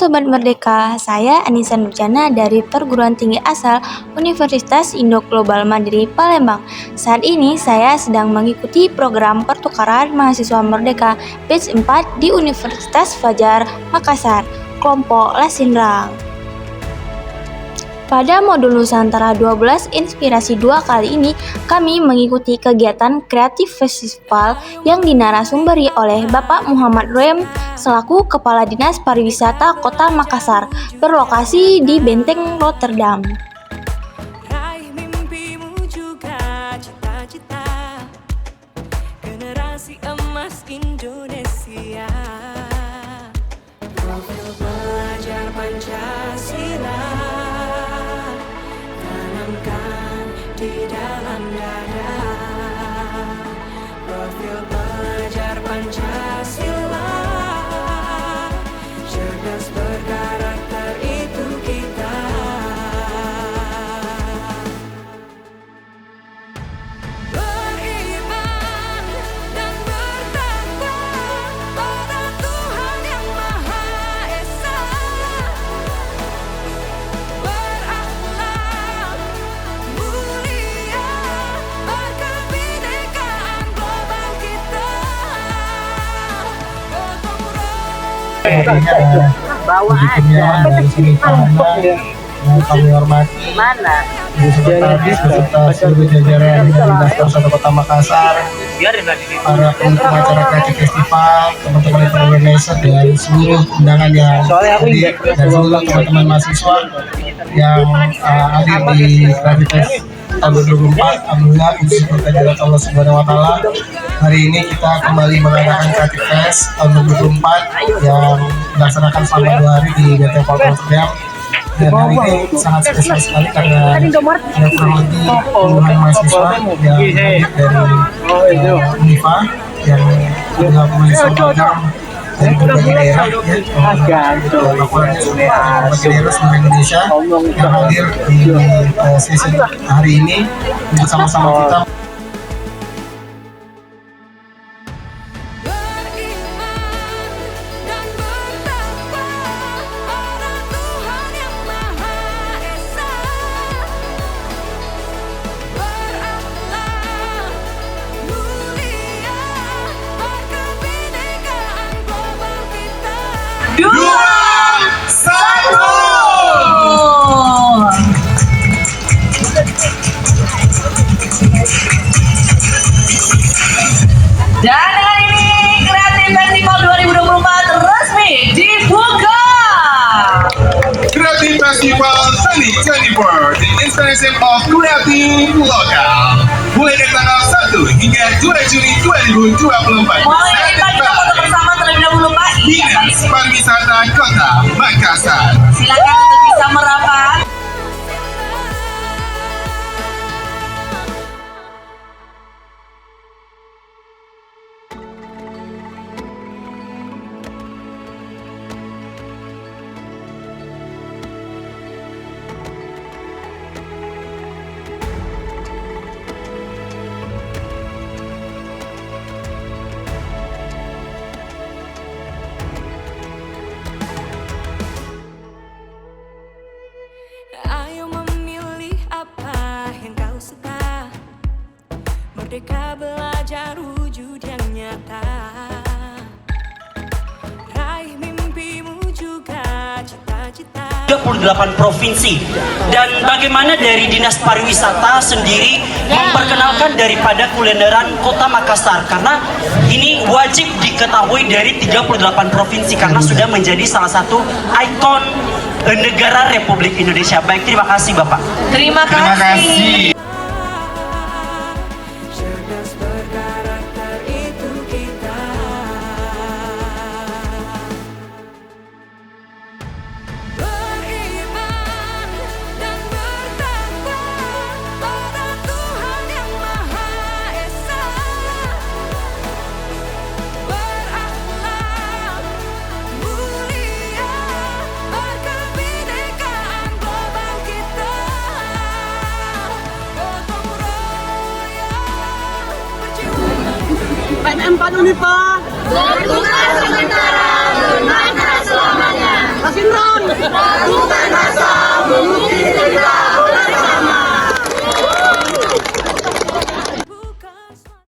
Sobat Merdeka, saya Anissa Nurjana dari Perguruan Tinggi Asal Universitas Indo Global Mandiri Palembang. Saat ini saya sedang mengikuti program pertukaran mahasiswa Merdeka Batch 4 di Universitas Fajar, Makassar, kelompok Lasinrang. Pada modul Nusantara 12 Inspirasi 2 kali ini, kami mengikuti kegiatan Kreatif Festival yang dinarasumberi oleh Bapak Muhammad Rem selaku Kepala Dinas Pariwisata Kota Makassar, berlokasi di Benteng Rotterdam. Raih mimpimu juga cita-cita generasi emas Indonesia. Profil pelajar Pancasila tanamkan di dalam dada. Profil pelajar Pancasila cerdas berkarakter itu kita. Beriman dan bertakwa pada Tuhan yang Maha Esa. Berakhlak mulia berkebinekaan global kita. Gotong royong. Bawa aja dari sini yang kami hormati mana beserta seluruh jajaran Dinas Pariwisata Kota Makassar, para pengurus acara kreatif festival, teman-teman influencer dan seluruh undangan yang hadir dan seluruh teman-teman mahasiswa yang hadir di Kreatif Fest tahun 2024. Alhamdulillah, puji syukur kehadirat Allah Subhanahu wa Ta'ala. Hari ini kita kembali mengadakan Kreatif Fest tahun 2024 yang dilaksanakan selama 2 hari di Benteng Rotterdam. Dan hari ini sangat spesial sekali karena ada kurang lebih puluhan mahasiswa yang hadir dari Unifa yang adalah mahasiswa magang dari berbagai daerah, laporannya berbagai daerah seluruh Indonesia yang hadir di sesi hari ini untuk sama-sama kita Dan bertakwa pada Tuhan yang Maha Esa. Berakhlak mulia berkebinekaan global kita. 2, 1. Dan dengan ini Kreatif Festival 2024 resmi dibuka. Creative Festival 2024, the inspiration of creative lokal. Mulai dari tanggal 1 hingga 2 Juni 2024. Mau ini Pak, kita foto bersama terlebih dahulu Pak. Dinas Pariwisata Kota Makassar. Silakan untuk bisa merapat. Ayo memilih apa yang kau suka. Merdeka belajar wujud yang nyata. Raih mimpimu juga cita-cita. 38 provinsi. Dan bagaimana dari Dinas Pariwisata sendiri memperkenalkan daripada kulineran Kota Makassar, karena ini wajib diketahui dari 38 provinsi karena sudah menjadi salah satu ikon negara Republik Indonesia. Baik, terima kasih Bapak. Terima kasih. Cerdas berkarakter itu kita. Beriman dan bertakwa pada Tuhan yang Maha Esa. Berakhlak mulia berkebinekaan global kita. Gotong royong berjiwa. PNM Pak Unifa.